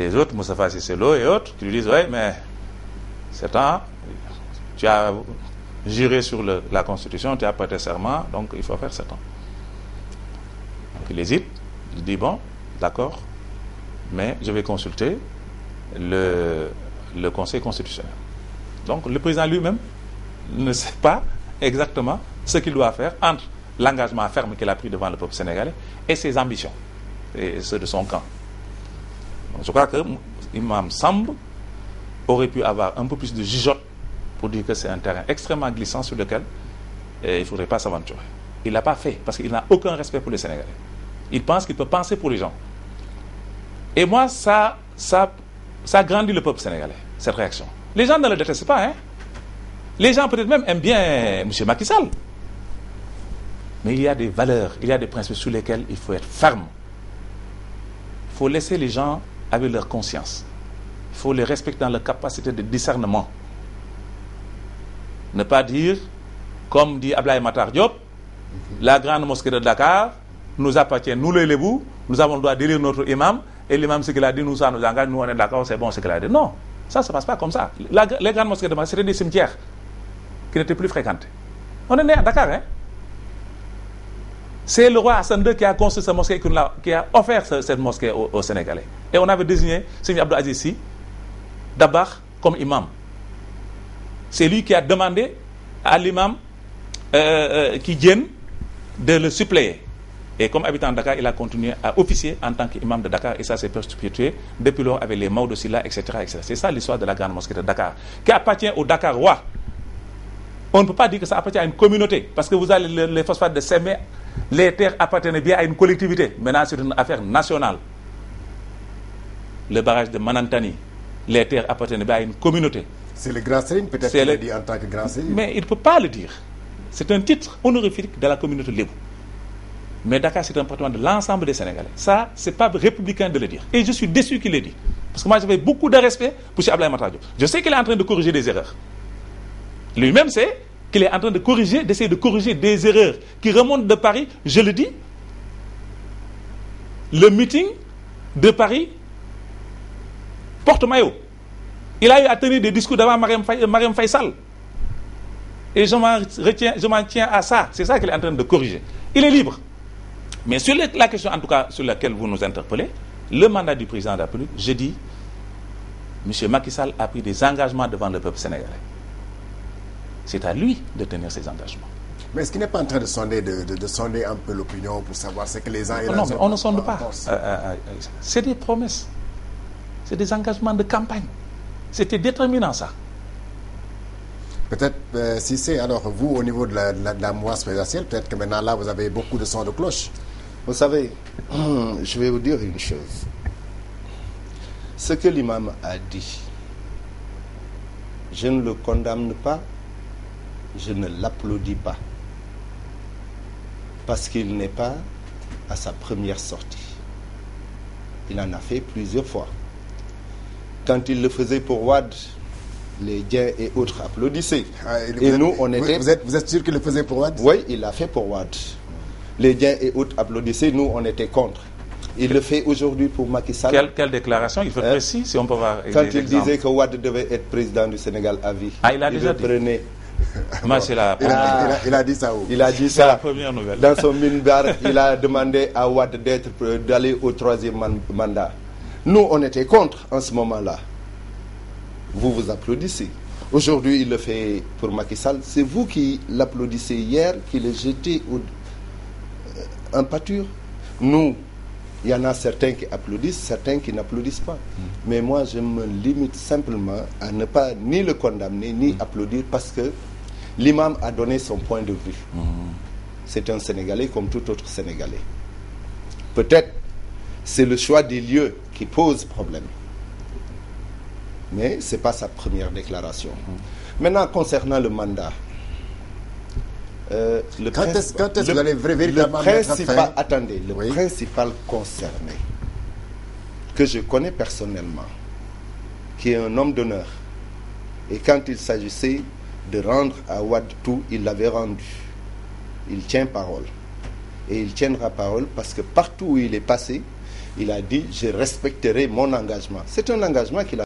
les autres, Moustapha Cissé Lo et autres, qui lui disent, ouais, mais 7 ans, tu as juré sur la Constitution, tu as prêté serment, donc il faut faire 7 ans. Donc il hésite, il dit, bon, d'accord, mais je vais consulter le Conseil constitutionnel. Donc le président lui-même ne sait pas exactement ce qu'il doit faire entre l'engagement ferme qu'il a pris devant le peuple sénégalais et ses ambitions, et ceux de son camp. Donc, je crois que Imam Samb aurait pu avoir un peu plus de jugeote pour dire que c'est un terrain extrêmement glissant sur lequel il ne faudrait pas s'aventurer. Il ne l'a pas fait parce qu'il n'a aucun respect pour les Sénégalais. Il pense qu'il peut penser pour les gens. Et moi, ça grandit le peuple sénégalais, cette réaction. Les gens ne le détestent pas, hein. Les gens peut-être même aiment bien M. Macky Sall. Mais il y a des valeurs, il y a des principes sur lesquels il faut être ferme. Il faut laisser les gens avec leur conscience. Il faut les respecter dans leur capacité de discernement. Ne pas dire, comme dit Ablaye Matar Diop, la grande mosquée de Dakar nous appartient, nous les Lébou, nous avons le droit d'élire notre imam, et l'imam, ce qu'il a dit, nous, ça nous engage, nous on est d'accord, c'est bon ce qu'il a dit. Non, ça ne se passe pas comme ça. Les grandes mosquées de Dakar, c'était des cimetières qui n'étaient plus fréquentés. On est né à Dakar, hein. C'est le roi Hassan II qui a construit cette mosquée, qui a offert cette mosquée aux Sénégalais. Et on avait désigné Seigneur Abdou Aziz Sy Dabakh comme imam. C'est lui qui a demandé à l'imam qui vienne de le suppléer. Et comme habitant de Dakar, il a continué à officier en tant qu'imam de Dakar, et ça s'est perpétué depuis lors avec les Maodo Sylla, etc., etc. C'est ça l'histoire de la grande mosquée de Dakar, qui appartient au Dakar roi. On ne peut pas dire que ça appartient à une communauté, parce que vous avez les phosphates de Sémé, les terres appartiennent bien à une collectivité. Maintenant, c'est une affaire nationale. Le barrage de Manantani, les terres appartiennent bien à une communauté. C'est le grand Serigne, peut-être qu'il le dit en tant que grand Serigne. Mais il ne peut pas le dire. C'est un titre honorifique de la communauté Lébou. Mais Dakar, c'est un patrimoine de l'ensemble des Sénégalais. Ça, c'est pas républicain de le dire. Et je suis déçu qu'il l'ait dit. Parce que moi, j'avais beaucoup de respect pour M. Ablaye Matar Diop. Je sais qu'il est en train de corriger des erreurs. Lui-même sait qu'il est en train d'essayer de corriger des erreurs qui remontent de Paris, je le dis. Le meeting de Paris porte-maillot. Il a eu à tenir des discours devant Marième Faye Sall. Et je m'en tiens à ça. C'est ça qu'il est en train de corriger. Il est libre. Mais sur la question, en tout cas, sur laquelle vous nous interpellez, le mandat du président de la République, je dis, M. Macky Sall a pris des engagements devant le peuple sénégalais. C'est à lui de tenir ses engagements. Mais est-ce qu'il n'est pas en train de sonder, de sonder un peu l'opinion pour savoir ce que les uns et les autres... Non, mais on ne sonde pas. C'est des promesses. C'est des engagements de campagne. C'était déterminant, ça. Peut-être, si c'est, alors vous, au niveau de la moisse présidentielle, peut-être que maintenant, là, vous avez beaucoup de sons de cloche. Vous savez, je vais vous dire une chose. Ce que l'imam a dit, je ne le condamne pas, je ne l'applaudis pas. Parce qu'il n'est pas à sa première sortie. Il en a fait plusieurs fois. Quand il le faisait pour Wade, les Diens et autres applaudissaient. Vous êtes sûr qu'il le faisait pour Wade? Oui, il l'a fait pour Wade. Les Diens et autres applaudissaient, nous on était contre. Il le fait aujourd'hui pour Macky Sall. Quelle déclaration? Il faut être précis, si on peut voir. Quand il disait que Wade devait être président du Sénégal à vie. Ah, il a déjà dit. Moi, c'est la première. Il a dit ça où? Il a dit ça. C'est la première nouvelle. Dans son minbar, il a demandé à Wade d'aller au 3e mandat. Nous, on était contre en ce moment-là. Vous vous applaudissez. Aujourd'hui, il le fait pour Macky Sall. C'est vous qui l'applaudissez hier, qui le jetez en pâture. Nous, il y en a certains qui applaudissent, certains qui n'applaudissent pas. Mais moi, je me limite simplement à ne pas ni le condamner, ni applaudir, parce que l'imam a donné son point de vue. C'est un Sénégalais comme tout autre Sénégalais. Peut-être c'est le choix des lieux qui pose problème. Mais ce n'est pas sa première déclaration. Maintenant, concernant le mandat, le principal concerné, que je connais personnellement, qui est un homme d'honneur, et quand il s'agissait de rendre à Wade tout, il l'avait rendu. Il tient parole. Et il tiendra parole parce que partout où il est passé, il a dit je respecterai mon engagement. C'est un engagement qu'il a